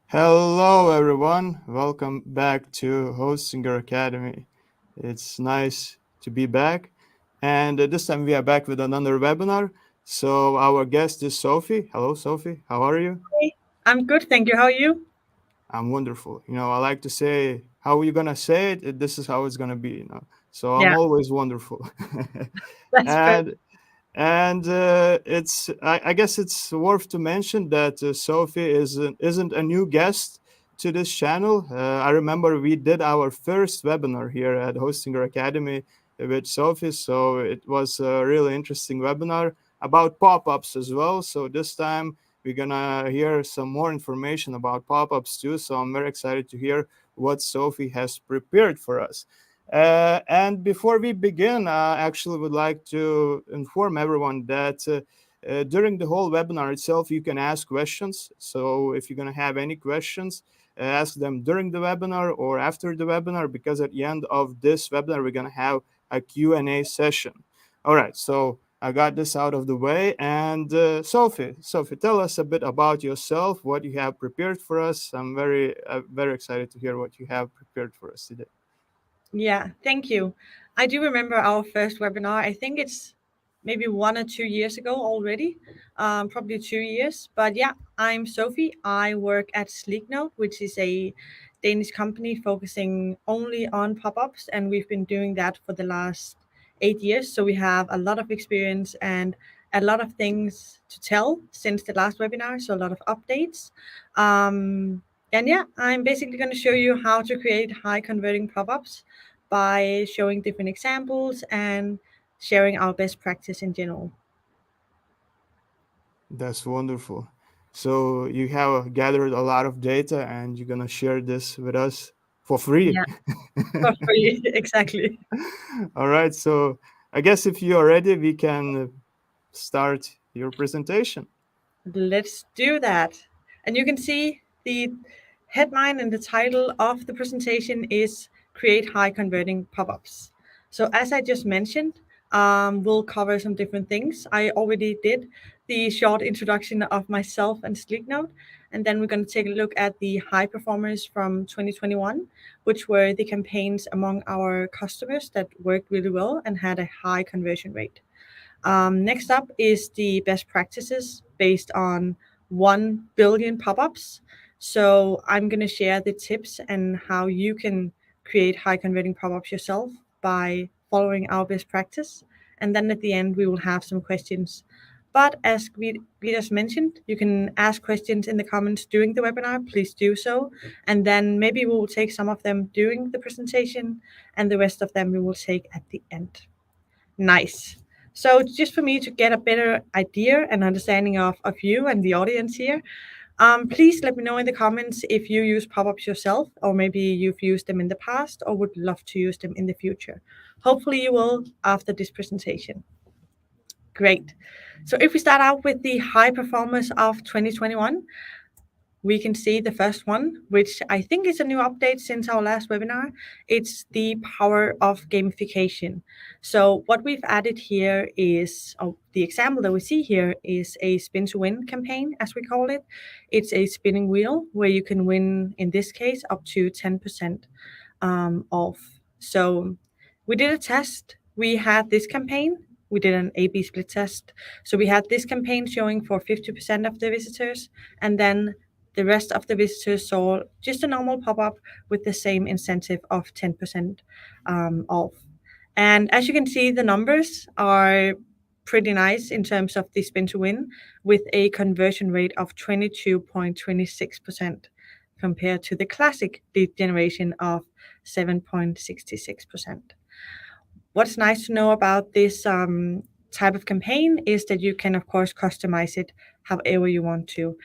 Hello, everyone. Welcome back to Hostinger Academy. It's nice to be back. And this time we are back with another webinar. So, our guest is Sofie. Hello, Sofie. How are you? Hey, I'm good, thank you. How are you? I'm wonderful. I like to say, how are you going to say it? This is how it's going to be. So, I'm Yeah, always wonderful. that's perfect. and I guess it's worth to mention that Sophie isn't a new guest to this channel. I remember we did our first webinar here at Hostinger Academy with Sophie, so it was a really interesting webinar about pop-ups as well. So this time we're gonna hear some more information about pop-ups too. So I'm very excited to hear what Sophie has prepared for us. And before we begin, I actually would like to inform everyone that during the whole webinar itself, you can ask questions. So if you're going to have any questions, ask them during the webinar or after the webinar, because at the end of this webinar, we're going to have a Q&A session. All right, so I got this out of the way. And Sophie, tell us a bit about yourself, what you have prepared for us. I'm very excited to hear what you have prepared for us today. Yeah, thank you. I do remember our first webinar. I think it's maybe 1 or 2 years ago already, probably 2 years. But yeah, I'm Sophie. I work at Sleeknote, which is a Danish company focusing only on pop-ups, and we've been doing that for the last 8 years. So we have a lot of experience and a lot of things to tell since the last webinar. So a lot of updates. And yeah, I'm basically going to show you how to create high converting pop-ups by showing different examples and sharing our best practice in general. That's wonderful. So you have gathered a lot of data and you're going to share this with us for free. Yeah, for free. Exactly. All right. So I guess if you are ready, we can start your presentation. Let's do that. And you can see the headline and the title of the presentation is Create High Converting Pop-ups. So as I just mentioned, we'll cover some different things. I already did the short introduction of myself and Sleeknote, and then we're going to take a look at the high performers from 2021, which were the campaigns among our customers that worked really well and had a high conversion rate. Next up is the best practices based on 1 billion pop ups. So I'm going to share the tips and how you can create high converting pop ups yourself by following our best practice. And then at the end, we will have some questions. But as we just mentioned, you can ask questions in the comments during the webinar. Please do so. And then maybe we will take some of them during the presentation, and the rest of them we will take at the end. Nice. So just for me to get a better idea and understanding of you and the audience here, please let me know in the comments if you use pop-ups yourself, or maybe you've used them in the past or would love to use them in the future. Hopefully you will after this presentation. Great. So if we start out with the high performers of 2021, we can see the first one, which I think is a new update since our last webinar. It's the power of gamification. So what we've added here is the example that we see here is a spin to win campaign, as we call it. It's a spinning wheel where you can win, in this case, up to 10% off. So we did a test. We had this campaign. We did an A/B split test. So we had this campaign showing for 50% of the visitors, and then the rest of the visitors saw just a normal pop up with the same incentive of 10% off. And as you can see, the numbers are pretty nice in terms of the spin to win, with a conversion rate of 22.26% compared to the classic lead generation of 7.66%. What's nice to know about this type of campaign is that you can, of course, customize it however you want to.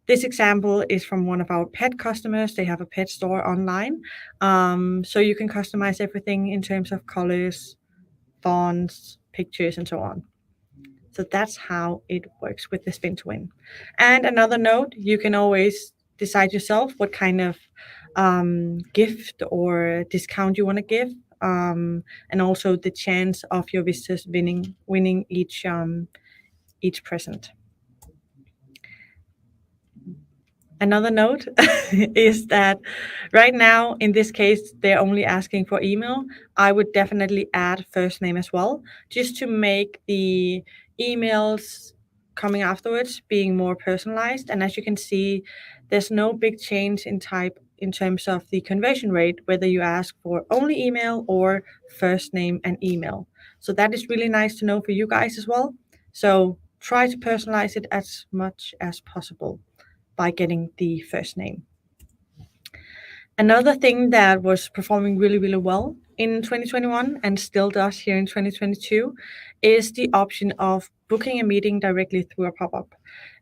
This example is from one of our pet customers. They have a pet store online. So you can customize everything in terms of colors, fonts, pictures, and so on. So that's how it works with the spin to win. And another note, you can always decide yourself what kind of gift or discount you want to give, and also the chance of your visitors winning each present. Another note is that right now, in this case, they're only asking for email. I would definitely add first name as well, just to make the emails coming afterwards being more personalized. And as you can see, there's no big change in type in terms of the conversion rate, whether you ask for only email or first name and email. So that is really nice to know for you guys as well. So try to personalize it as much as possible by getting the first name. Another thing that was performing really, really well in 2021 and still does here in 2022 is the option of booking a meeting directly through a pop-up.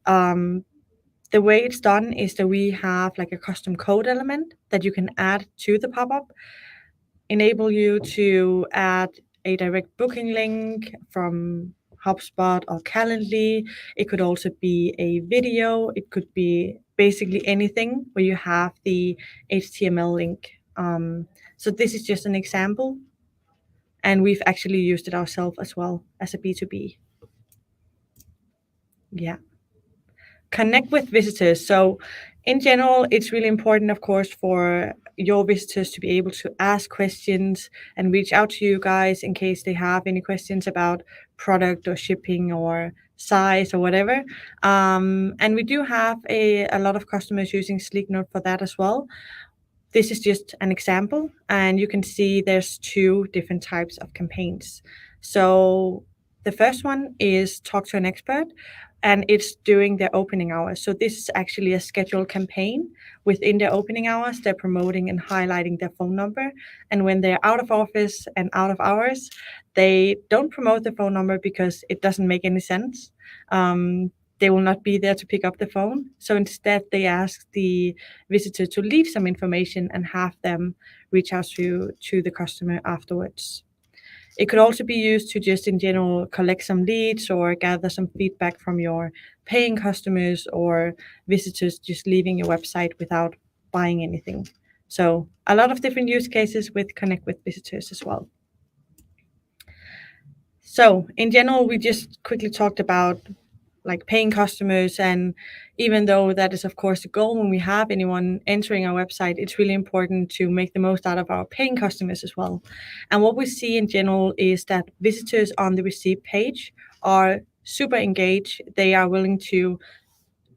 The way it's done is that we have like a custom code element that you can add to the pop-up, enable you to add a direct booking link from HubSpot or Calendly. It could also be a video. It could be basically anything where you have the HTML link. So this is just an example, and we've actually used it ourselves as well as a B2B. Yeah. Connect with visitors. So in general, it's really important, of course, for your visitors to be able to ask questions and reach out to you guys in case they have any questions about product or shipping or size or whatever. And we do have a lot of customers using Sleeknote for that as well. This is just an example, and you can see there's two different types of campaigns. So the first one is talk to an expert, and it's during their opening hours. So this is actually a scheduled campaign. Within their opening hours, they're promoting and highlighting their phone number. And when they're out of office and out of hours, they don't promote the phone number because it doesn't make any sense. They will not be there to pick up the phone. So instead, they ask the visitor to leave some information and have them reach out to the customer afterwards. It could also be used to just in general collect some leads or gather some feedback from your paying customers or visitors just leaving your website without buying anything. So a lot of different use cases with Connect with Visitors as well. So in general, we just quickly talked about like paying customers, and even though that is of course the goal when we have anyone entering our website, it's really important to make the most out of our paying customers as well. And what we see in general is that visitors on the receipt page are super engaged. They are willing to,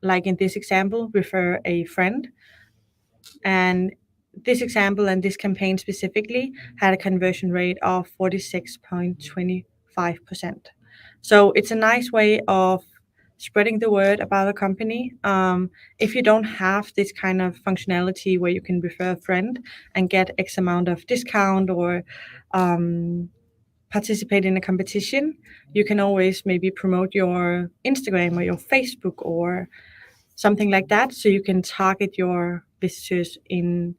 like in this example, refer a friend. And this example and this campaign specifically had a conversion rate of 46.25%. So it's a nice way of spreading the word about a company. If you don't have this kind of functionality where you can refer a friend and get X amount of discount or participate in a competition, you can always maybe promote your Instagram or your Facebook or something like that, so you can target your visitors in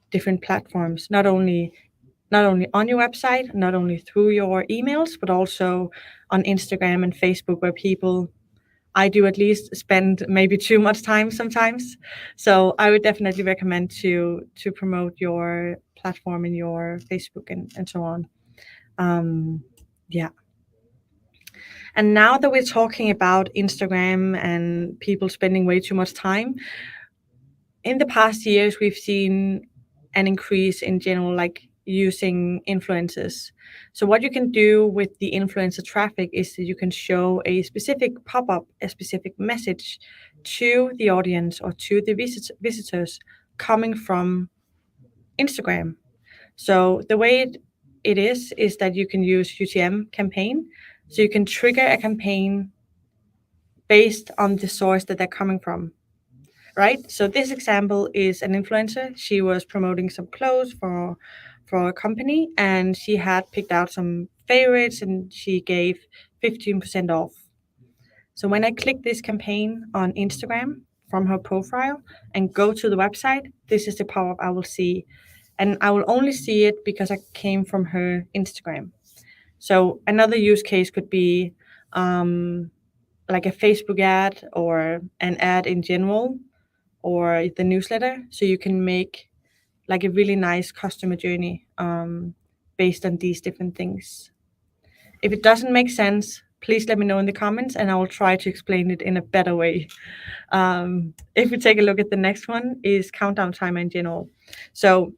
different platforms, not only on your website, not only through your emails, but also on Instagram and Facebook, where people, I do at least, spend maybe too much time sometimes. So I would definitely recommend to promote your platform in your Facebook and so on. Yeah. And now that we're talking about Instagram and people spending way too much time, in the past years, we've seen an increase in general, like using influencers. So what you can do with the influencer traffic is that you can show a specific pop-up, a specific message to the audience or to the visitors coming from Instagram. So the way it is that you can use UTM campaign. So you can trigger a campaign based on the source that they're coming from. Right? So this example is an influencer. She was promoting some clothes for a company, and she had picked out some favorites, and she gave 15% off. So when I click this campaign on Instagram from her profile and go to the website, this is the pop-up I will see. And I will only see it because I came from her Instagram. So another use case could be like a Facebook ad or an ad in general, or the newsletter. So you can make like a really nice customer journey based on these different things. If it doesn't make sense, please let me know in the comments and I will try to explain it in a better way. If we take a look at the next one is countdown timer in general. So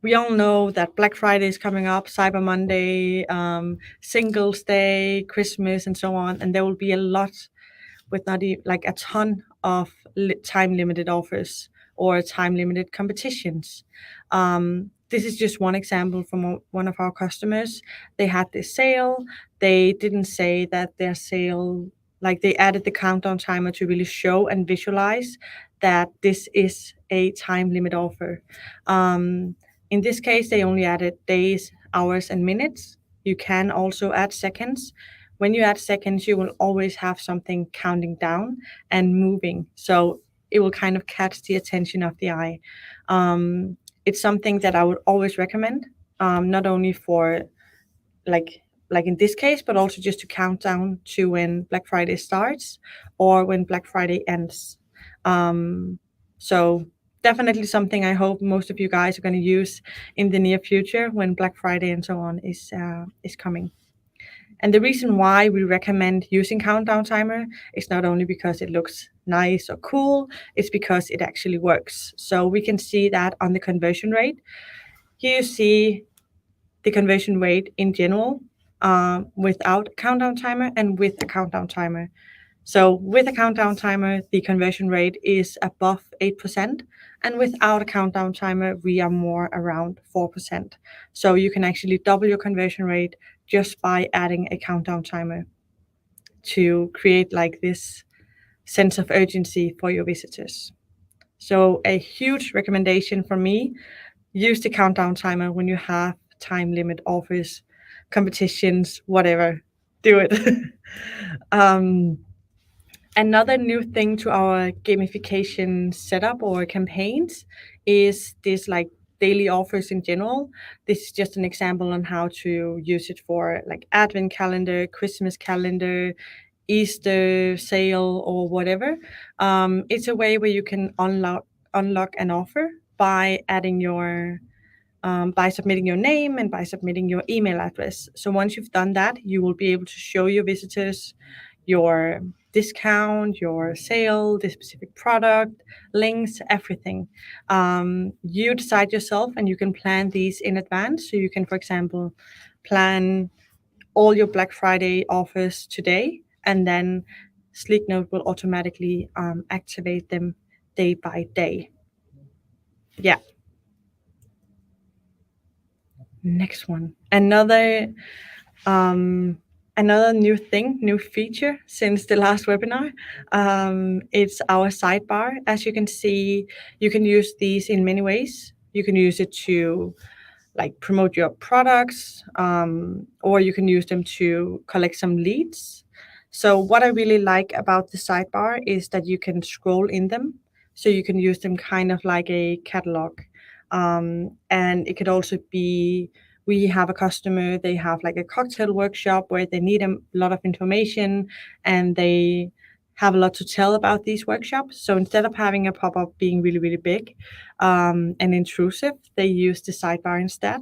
we all know that Black Friday is coming up, Cyber Monday, Singles Day, Christmas, and so on. And there will be a lot with not even like a ton of time limited offers or time limited competitions. This is just one example from one of our customers. They had this sale. They didn't say that their sale, like they added the countdown timer to really show and visualize that this is a time limit offer. In this case, they only added days, hours, and minutes. You can also add seconds. When you add seconds, you will always have something counting down and moving. So it will kind of catch the attention of the eye. It's something that I would always recommend, not only for like in this case, but also just to count down to when Black Friday starts or when Black Friday ends. So definitely something I hope most of you guys are going to use in the near future when Black Friday and so on is coming. And the reason why we recommend using countdown timer is not only because it looks nice or cool, it's because it actually works. So we can see that on the conversion rate. Here you see the conversion rate in general without a countdown timer and with a countdown timer. So with a countdown timer, the conversion rate is above 8%, and without a countdown timer, we are more around 4%. So you can actually double your conversion rate just by adding a countdown timer to create like this sense of urgency for your visitors. So a huge recommendation from me, use the countdown timer when you have time limit offers, competitions, whatever, do it. Another new thing to our gamification setup or campaigns is this like daily offers in general. This is just an example on how to use it for like advent calendar, Christmas calendar, Easter sale, or whatever. It's a way where you can unlock an offer by adding your by submitting your name and by submitting your email address. So once you've done that, you will be able to show your visitors your discount, your sale, the specific product, links, everything. You decide yourself and you can plan these in advance. So you can, for example, plan all your Black Friday offers today, and then Sleeknote will automatically activate them day by day. Yeah. Next one. Another new thing, new feature since the last webinar. It's our sidebar. As you can see, you can use these in many ways. You can use it to like promote your products, or you can use them to collect some leads. So what I really like about the sidebar is that you can scroll in them. So you can use them kind of like a catalog. And it could also be, we have a customer, they have like a cocktail workshop where they need a lot of information and they have a lot to tell about these workshops. So instead of having a pop-up being really, really big and intrusive, they use the sidebar instead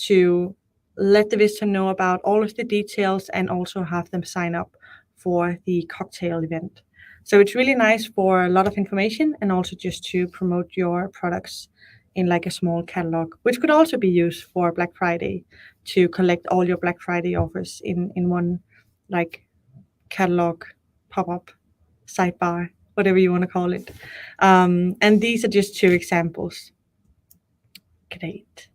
to let the visitor know about all of the details and also have them sign up for the cocktail event. So it's really nice for a lot of information and also just to promote your products in like a small catalog, which could also be used for Black Friday to collect all your Black Friday offers in one like catalog, pop-up, sidebar, whatever you want to call it. And these are just two examples. Great.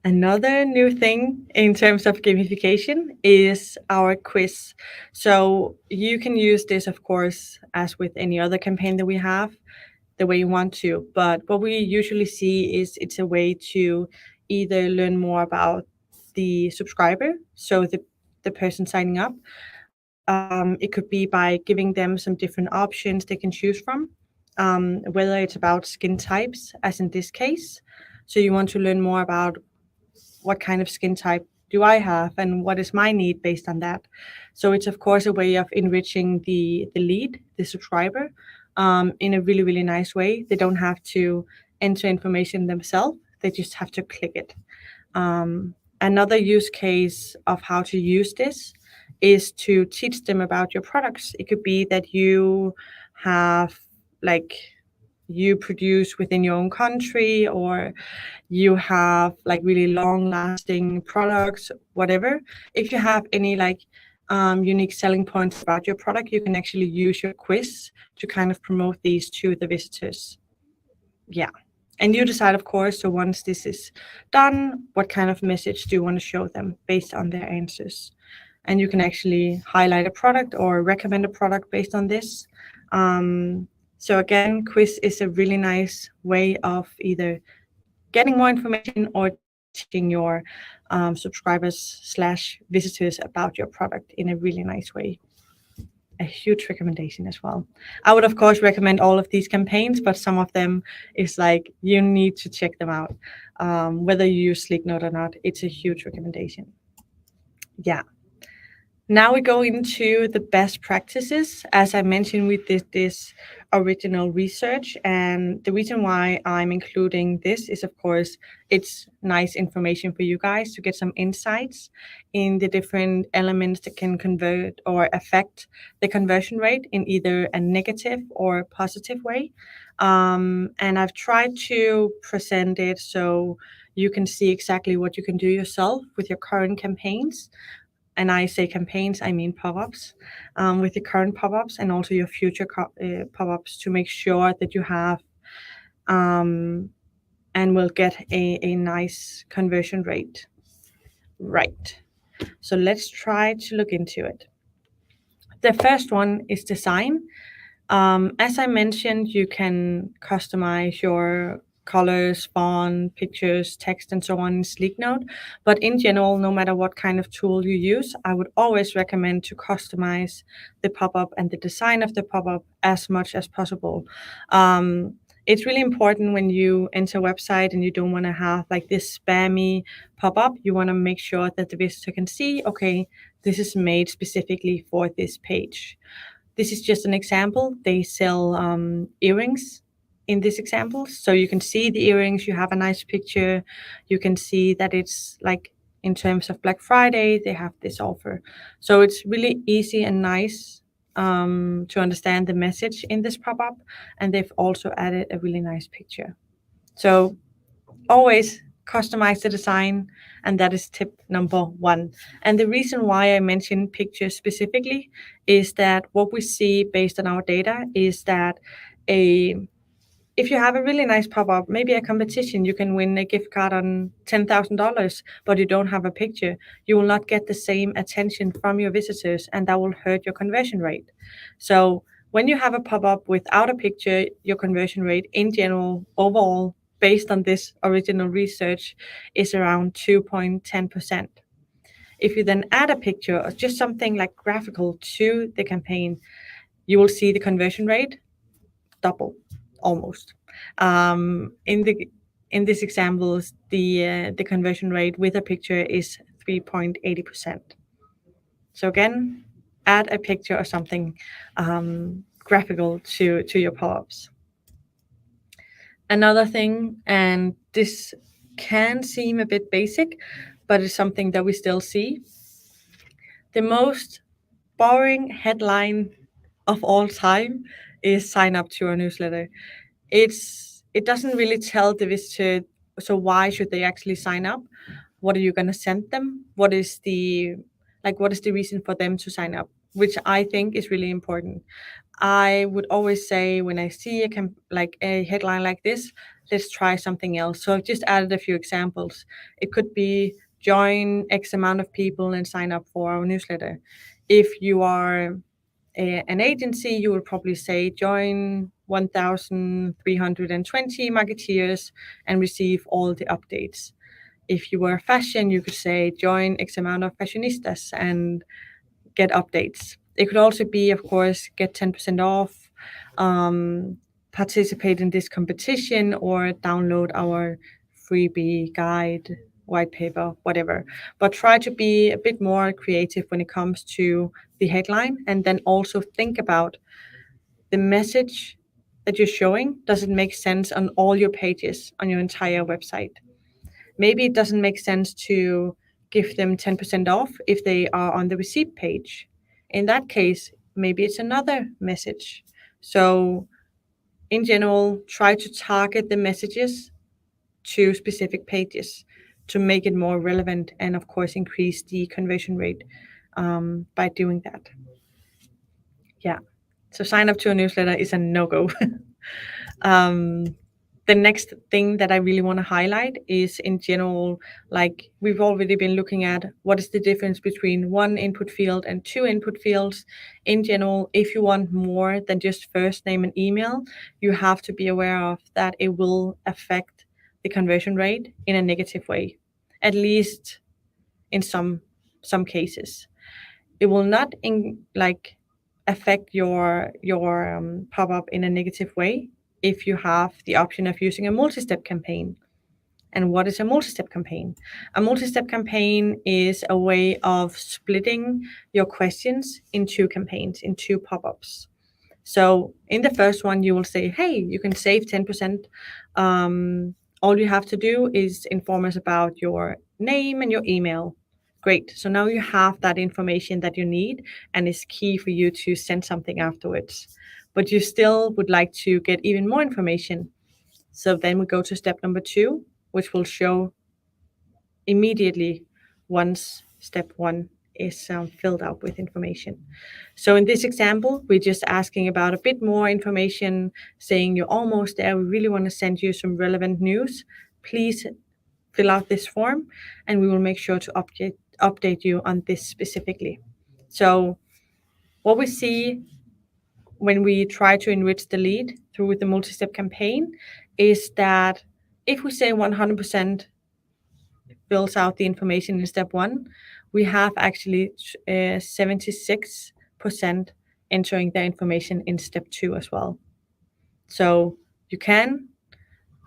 Another new thing in terms of gamification is our quiz. So you can use this, of course, as with any other campaign that we have, the way you want to. But what we usually see is it's a way to either learn more about the subscriber, so the person signing up. It could be by giving them some different options they can choose from, whether it's about skin types, as in this case. So you want to learn more about what kind of skin type do I have and what is my need based on that. So it's of course a way of enriching the lead, the subscriber, in a really, really nice way. They don't have to enter information themselves. They just have to click it. Another use case of how to use this is to teach them about your products. It could be that you have like you produce within your own country, or you have like really long lasting products, whatever. If you have any like unique selling points about your product, you can actually use your quiz to kind of promote these to the visitors. Yeah. And you decide, of course, so once this is done, what kind of message do you want to show them based on their answers? And you can actually highlight a product or recommend a product based on this. So again, quiz is a really nice way of either getting more information or teaching your subscribers/visitors about your product in a really nice way. A huge recommendation as well. I would of course recommend all of these campaigns, but some of them is like you need to check them out. Whether you use Sleeknote or not, it's a huge recommendation. Yeah. Now we go into the best practices. As I mentioned, we did this original research, and the reason why I'm including this is, of course, it's nice information for you guys to get some insights in the different elements that can convert or affect the conversion rate in either a negative or positive way. And I've tried to present it so you can see exactly what you can do yourself with your current campaigns. And I say campaigns, I mean pop-ups, with your current pop-ups and also your future pop-ups, to make sure that you have and will get a nice conversion rate. Right. So let's try to look into it. The first one is design. As I mentioned, you can customize your colors, font, pictures, text, and so on in Sleeknote. But in general, no matter what kind of tool you use, I would always recommend to customize the pop-up and the design of the pop-up as much as possible. It's really important when you enter a website and you don't want to have like this spammy pop-up. You want to make sure that the visitor can see, okay, this is made specifically for this page. This is just an example. They sell earrings in this example. So you can see the earrings, you have a nice picture. You can see that it's like in terms of Black Friday, they have this offer. So it's really easy and nice to understand the message in this pop-up. And they've also added a really nice picture. So always customize the design, and that is tip number one. And the reason why I mention pictures specifically is that what we see based on our data is that if you have a really nice pop-up, maybe a competition, you can win a gift card on $10,000, but you don't have a picture, you will not get the same attention from your visitors, and that will hurt your conversion rate. So when you have a pop-up without a picture, your conversion rate in general, overall, based on this original research, is around 2.10%. If you then add a picture or just something like graphical to the campaign, you will see the conversion rate double, almost. In this example, the conversion rate with a picture is 3.80%. So again, add a picture or something graphical to your pop-ups. Another thing, and this can seem a bit basic, but it's something that we still see. The most boring headline of all time is sign up to our newsletter. It doesn't really tell the visitor, so why should they actually sign up? What are you going to send them? What is the reason for them to sign up? Which I think is really important. I would always say when I see a headline like this, let's try something else. So I've just added a few examples. It could be join X amount of people and sign up for our newsletter. If you are an agency, you would probably say join 1,320 marketeers and receive all the updates. If you were fashion, you could say join X amount of fashionistas and get updates. It could also be, of course, get 10% off, participate in this competition, or download our freebie guide, white paper, whatever. But try to be a bit more creative when it comes to the headline, and then also think about the message that you're showing. Does it make sense on all your pages on your entire website? Maybe it doesn't make sense to give them 10% off if they are on the receipt page. In that case, maybe it's another message. So in general, try to target the messages to specific pages to make it more relevant, and of course increase the conversion rate by doing that. Yeah. So sign up to a newsletter is a no-go. The next thing that I really want to highlight is, in general, like we've already been looking at, what is the difference between one input field and two input fields. In general, if you want more than just first name and email, you have to be aware of that it will affect the conversion rate in a negative way, at least in some cases. It will not affect your pop-up in a negative way if you have the option of using a multi-step campaign. And what is a multi-step campaign? A multi-step campaign is a way of splitting your questions in two campaigns, in two pop-ups. So in the first one, you will say, hey, you can save 10%. All you have to do is inform us about your name and your email. Great. So now you have that information that you need, and it's key for you to send something afterwards. But you still would like to get even more information. So then we go to step number 2, which will show immediately once step 1 is filled out with information. So in this example, we're just asking about a bit more information, saying you're almost there. We really want to send you some relevant news. Please fill out this form, and we will make sure to update you on this specifically. So what we see when we try to enrich the lead through the multi-step campaign is that if we say 100% fills out the information in step 1, we have actually 76% entering their information in step 2 as well. So you can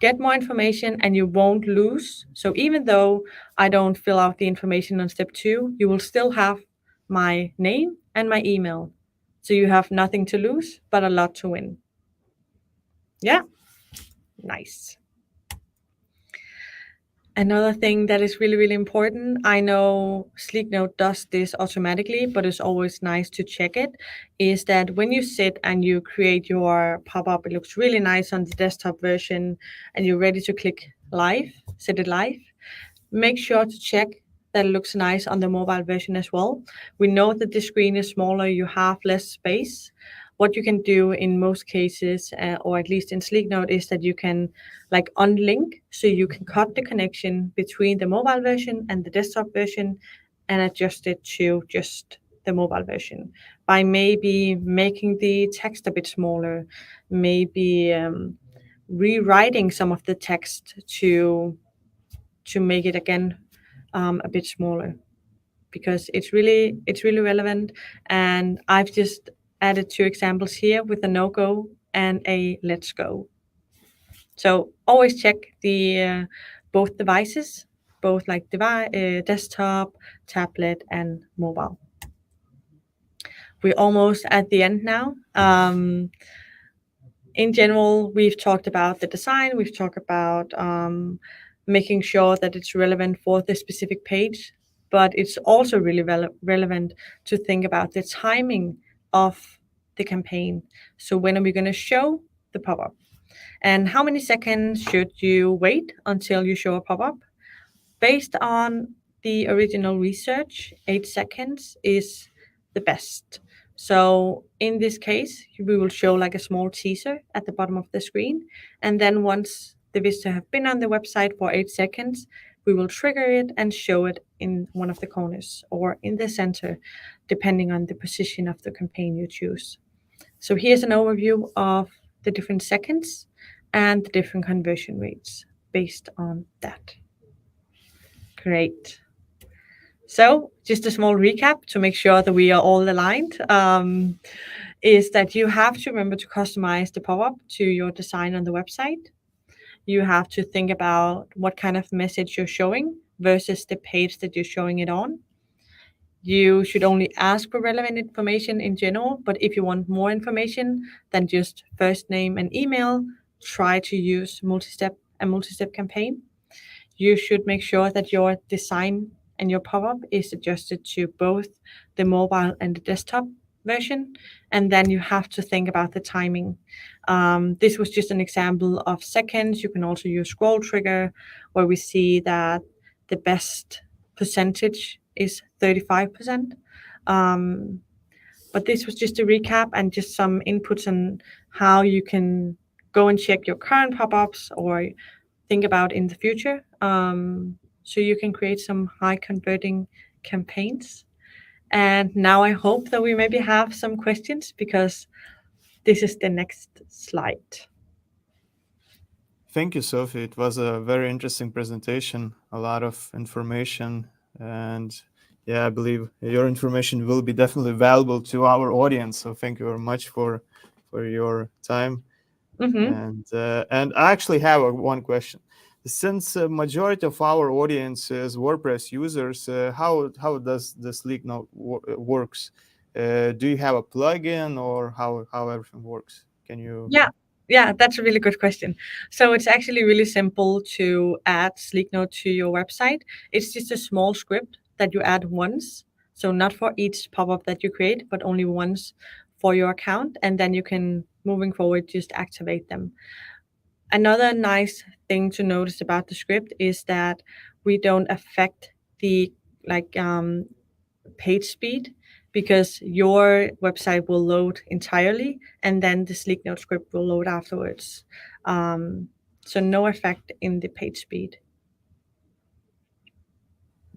get more information and you won't lose. So even though I don't fill out the information on step 2, you will still have my name and my email. So you have nothing to lose, but a lot to win. Yeah, nice. Another thing that is really, really important, I know Sleeknote does this automatically, but it's always nice to check it, is that when you sit and you create your pop-up, it looks really nice on the desktop version, and you're ready to click live, set it live. Make sure to check that it looks nice on the mobile version as well. We know that the screen is smaller, you have less space. What you can do in most cases, or at least in Sleeknote, is that you can unlink, so you can cut the connection between the mobile version and the desktop version and adjust it to just the mobile version by maybe making the text a bit smaller, maybe rewriting some of the text to make it again a bit smaller, because it's really relevant. And I've just added 2 examples here with a no-go and a let's go. So always check the both devices, both desktop, tablet, and mobile. We're almost at the end now. In general, we've talked about the design, we've talked about making sure that it's relevant for the specific page, but it's also really relevant to think about the timing of the campaign. So when are we going to show the pop-up? And how many seconds should you wait until you show a pop-up? Based on the original research, 8 seconds is the best. So in this case, we will show a small teaser at the bottom of the screen. And then once the visitor have been on the website for 8 seconds, we will trigger it and show it in one of the corners or in the center, depending on the position of the campaign you choose. So here's an overview of the different seconds and the different conversion rates based on that. Great. So just a small recap to make sure that we are all aligned, is that you have to remember to customize the pop-up to your design on the website. You have to think about what kind of message you're showing versus the page that you're showing it on. You should only ask for relevant information in general, but if you want more information than just first name and email, try to use a multi-step campaign. You should make sure that your design and your pop-up is adjusted to both the mobile and the desktop version, and then you have to think about the timing. This was just an example of seconds. You can also use scroll trigger, where we see that the best percentage is 35%. Um, but this was just a recap and just some inputs on how you can go and check your current pop-ups or think about in the future. So you can create some high converting campaigns. And now I hope that we maybe have some questions, because this is the next slide. Thank you, Sophie. It was a very interesting presentation, a lot of information, and yeah, I believe your information will be definitely valuable to our audience. So thank you very much for your time. Mm-hmm. And I actually have one question. Since majority of our audience is WordPress users, how does the Sleek Note works? Do you have a plugin, or how everything works? Can you? Yeah, yeah, that's a really good question. So it's actually really simple to add Sleek Note to your website. It's just a small script that you add once. So not for each pop-up that you create, but only once for your account. And then you can, moving forward, just activate them. Another nice thing to notice about the script is that we don't affect the like page speed, because your website will load entirely and then the Sleek Note script will load afterwards. Um, so no effect in the page speed.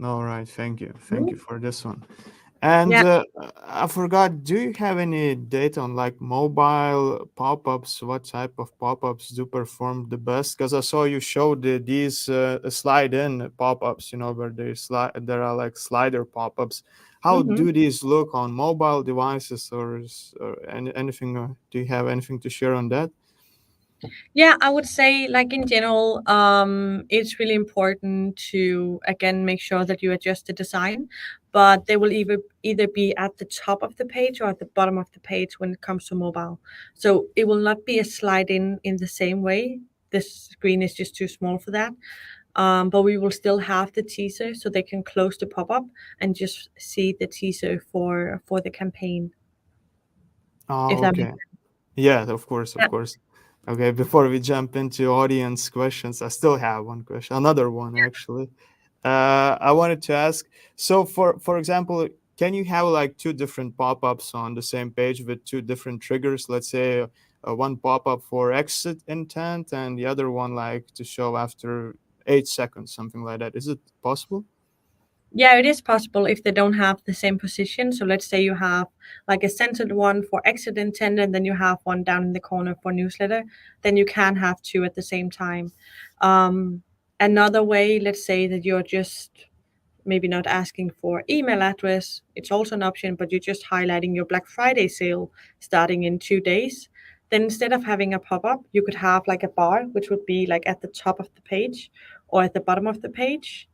All right, thank you Mhm. for this one. And Yeah. I forgot, do you have any data on like mobile pop-ups? What type of pop-ups do perform the best? Because I saw you showed these slide-in pop-ups, where there are like slider pop-ups. How Mhm. do these look on mobile devices, or anything? Do you have anything to share on that? Yeah, I would say, like in general, it's really important to again make sure that you adjust the design, but they will either be at the top of the page or at the bottom of the page when it comes to mobile. So it will not be a slide in the same way. This screen is just too small for that. But we will still have the teaser, so they can close the pop up and just see the teaser for the campaign. If Oh, that makes okay. Yeah, of course, of sense. course. Okay, before we jump into audience questions, I still have one question, another one actually. I wanted to ask, so for example, can you have like two different pop-ups on the same page with two different triggers? Let's say one pop-up for exit intent and the other one like to show after 8 seconds, something like that. Is it possible? Yeah, it is possible if they don't have the same position. So let's say you have like a centered one for exit intent, and then you have one down in the corner for newsletter, then you can have two at the same time. Um, Another way, let's say that you're just maybe not asking for email address, it's also an option, but you're just highlighting your Black Friday sale starting in 2 days. Then instead of having a pop up, you could have like a bar, which would be like at the top of the page or at the bottom of the page,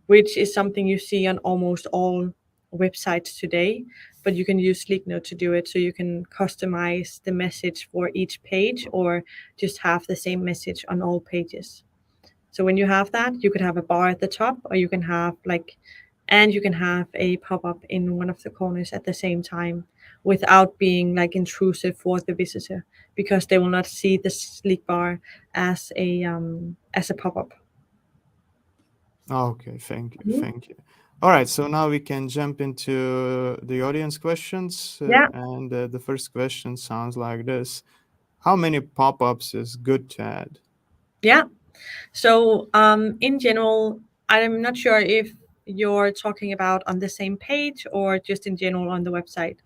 which is something you see on almost all websites today. But you can use Sleeknote to do it, so you can customize the message for each page or just have the same message on all pages. So when you have that, you could have a bar at the top, or you can have like, and you can have a pop up in one of the corners at the same time without being like intrusive for the visitor, because they will not see the sleek bar as a pop up. Okay, thank you. All right, so now we can jump into the audience questions, Yeah. and the first question sounds like this: how many pop-ups is good to add? Yeah. So, in general, I'm not sure if you're talking about on the same page or just in general on the website.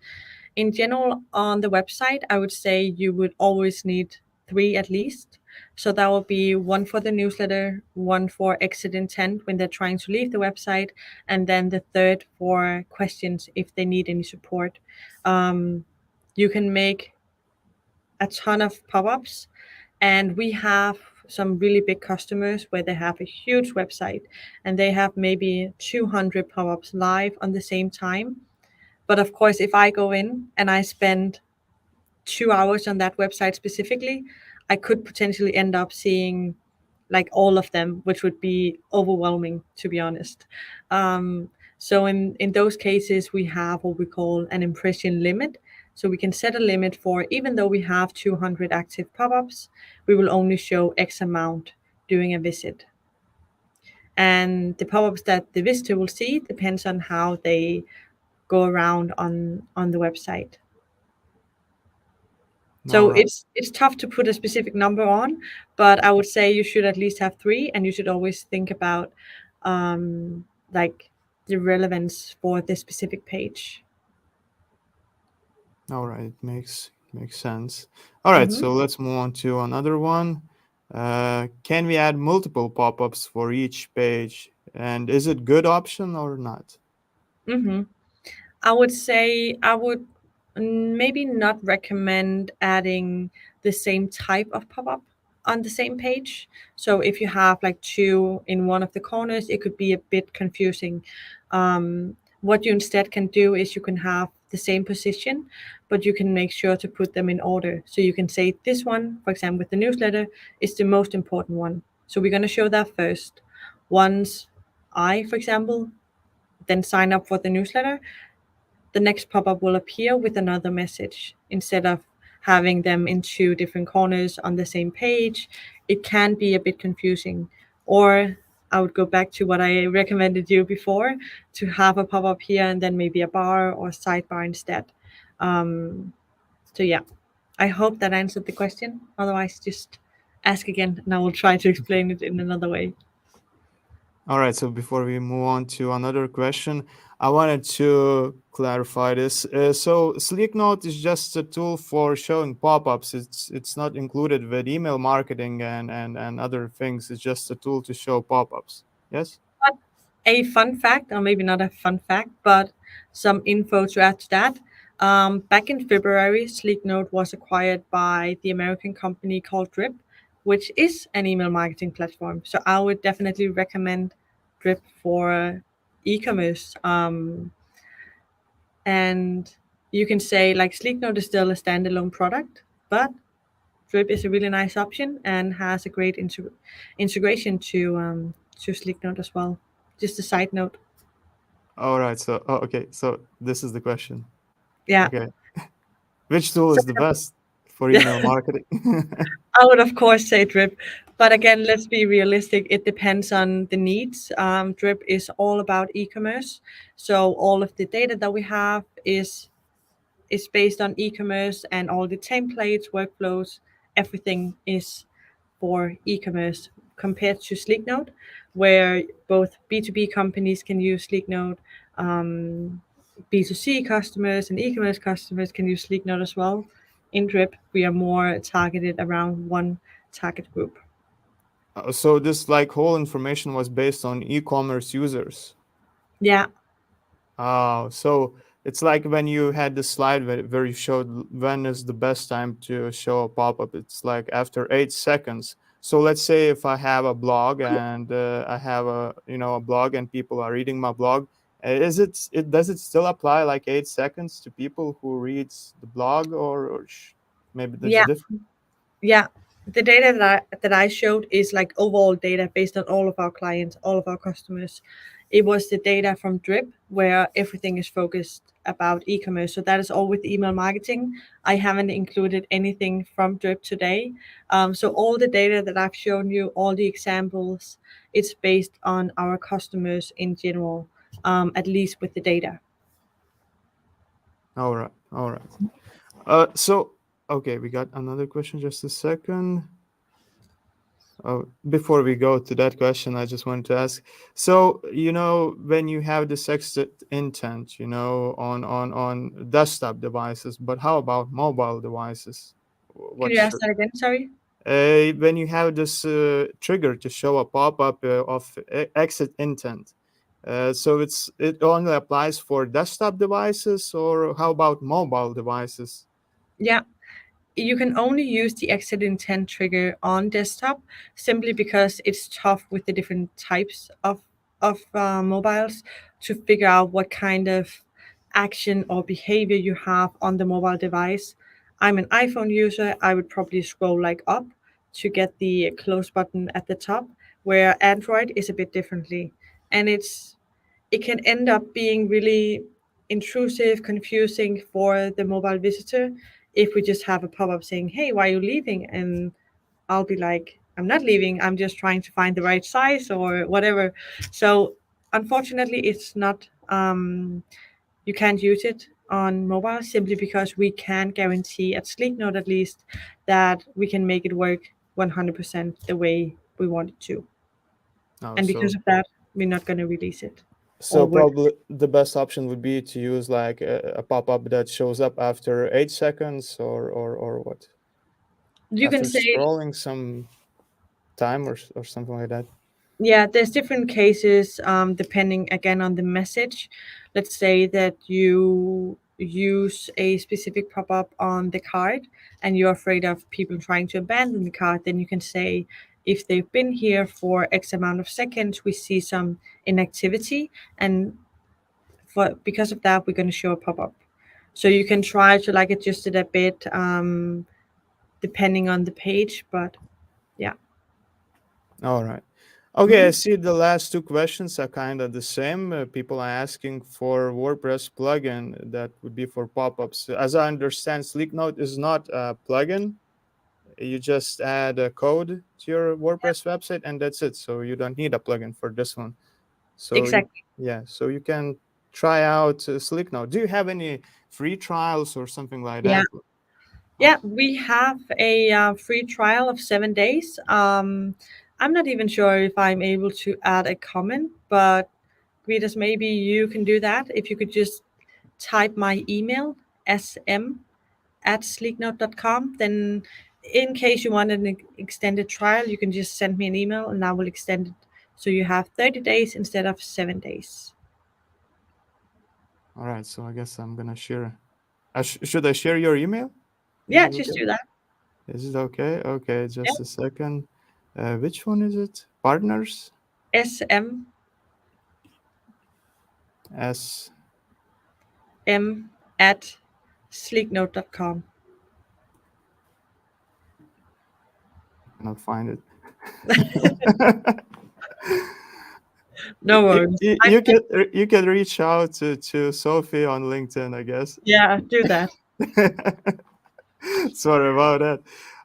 In general, on the website, I would say you would always need three at least. So that will be one for the newsletter, one for exit intent when they're trying to leave the website, and then the third for questions if they need any support. Um, you can make a ton of pop-ups, and we have some really big customers where they have a huge website and they have maybe 200 pop-ups live on the same time. But of course, if I go in and I spend 2 hours on that website specifically, I could potentially end up seeing like all of them, which would be overwhelming, to be honest. Um, so in those cases, we have what we call an impression limit. So we can set a limit for, even though we have 200 active pop-ups, we will only show X amount during a visit. And the pop-ups that the visitor will see depends on how they go around on the website. All So right. it's tough to put a specific number on, but I would say you should at least have three, and you should always think about like the relevance for the specific page. All right. Makes sense. All right. Mm-hmm. So let's move on to another one. Can we add multiple pop-ups for each page? And is it good option or not? Mm-hmm. I would say I would maybe not recommend adding the same type of pop-up on the same page. So if you have like two in one of the corners, it could be a bit confusing. What you instead can do is you can have the same position, but you can make sure to put them in order. So you can say this one, for example, with the newsletter, is the most important one. So we're going to show that first. Once I, for example, then sign up for the newsletter, the next pop-up will appear with another message instead of having them in two different corners on the same page. It can be a bit confusing. Or I would go back to what I recommended you before, to have a pop-up here and then maybe a bar or sidebar instead. um, so yeah, I hope that answered the question. Otherwise, just ask again and I will try to explain it in another way. All right, so before we move on to another question, I wanted to clarify this. So Sleek Note is just a tool for showing pop-ups. It's not included with email marketing and other things. It's just a tool to show pop-ups. Yes? But a fun fact, or maybe not a fun fact, but some info to add to that. Back in February, Sleeknote was acquired by the American company called Drip, which is an email marketing platform. So I would definitely recommend Drip for e-commerce. And you can say like Sleeknote is still a standalone product, but Drip is a really nice option and has a great integration to Sleeknote as well. Just a side note. All right, so okay, so this is the question. Yeah. Okay. Which tool So is the best for email marketing? I would of course say Drip, but again, let's be realistic. It depends on the needs. Drip is all about e-commerce, so all of the data that we have is based on e-commerce, and all the templates, workflows, everything is for e-commerce compared to Sleeknote, where both B2B companies can use Sleeknote, B2C customers and e-commerce customers can use Sleeknote as well. In Drip, we are more targeted around one target group. So this like whole information was based on e-commerce users. Yeah, Oh, so it's like when you had the slide where you showed when is the best time to show a pop-up. It's like after 8 seconds. So let's say if I have a blog and I have a blog and people are reading my blog, is it does it still apply like 8 seconds to people who reads the blog or maybe there's yeah, different? yeah. The data that I showed is like overall data based on all of our clients, all of our customers. It was the data from Drip where everything is focused about e-commerce. So that is all with email marketing. I haven't included anything from Drip today. So all the data that I've shown you, all the examples, it's based on our customers in general, at least with the data. All right, all right. So okay, we got another question. Just a second. Before we go to that question, I just wanted to ask. So, when you have the sexted intent, on desktop devices, but how about mobile devices? Can you What's ask that again? Sorry. when you have this trigger to show a pop-up of exit intent? So it only applies for desktop devices, or how about mobile devices? Yeah, you can only use the exit intent trigger on desktop simply because it's tough with the different types of mobiles to figure out what kind of action or behavior you have on the mobile device. I'm an iPhone user. I would probably scroll like up, to get the close button at the top, where Android is a bit differently. And it can end up being really intrusive, confusing for the mobile visitor if we just have a pop-up saying, "Hey, why are you leaving?" And I'll be like, "I'm not leaving. I'm just trying to find the right size or whatever." So unfortunately, it's not. You can't use it on mobile simply because we can't guarantee at Sleeknote at least that we can make it work 100% the way we want it to. Oh, And because so of that, we're not going to release it. so Or would. probably the best option would be to use like a pop-up that shows up after 8 seconds, or what? You can After say, scrolling some time, or something like that. yeah, there's different cases depending again on the message. Let's say that you use a specific pop-up on the card and you're afraid of people trying to abandon the card, then you can say, if they've been here for X amount of seconds, we see some inactivity, and for because of that, we're going to show a pop-up. So you can try to like adjust it a bit depending on the page, but yeah. All right. Okay, I Mhm. see the last two questions are kind of the same. People are asking for WordPress plugin that would be for pop-ups. As I understand, Sleeknote is not a plugin. You just add a code to your WordPress website, and that's it. So you don't need a plugin for this one. So you, Exactly. yeah, so you can try out Sleeknote. Do you have any free trials or something like Yeah. that? Yeah, Okay. we have a free trial of 7 days. I'm not even sure if I'm able to add a comment, but readers, maybe you can do that. If you could just type my email, sm@sleeknote.com, then in case you want an extended trial, you can just send me an email and I will extend it. So you have 30 days instead of 7 days. All right. So I guess I'm gonna share. Should I share your email? Is Yeah, it just okay? do that. Is it okay? Okay, Yeah, just a second. Which one is it? Partners? sm S. at sleeknote.com. Cannot find it. No worries. You can reach out to Sophie on LinkedIn, I guess. Yeah, do that. Sorry about that.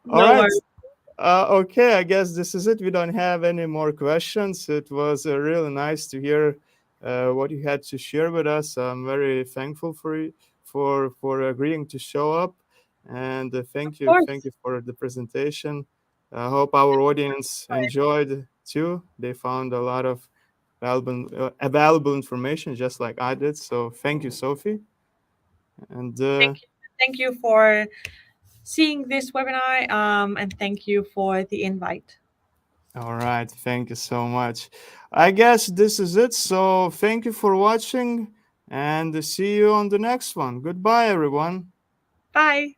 All No right. worries. Okay, I guess this is it. We don't have any more questions. It was really nice to hear what you had to share with us. I'm very thankful for you for agreeing to show up, and Of thank course. you for the presentation. I hope our audience enjoyed too. They found a lot of valuable information, just like I did. So thank you, Sophie. And Thank you. Thank you for seeing this webinar, and thank you for the invite. all right, thank you so much. I guess this is it. So thank you for watching and see you on the next one. Goodbye, everyone. Bye.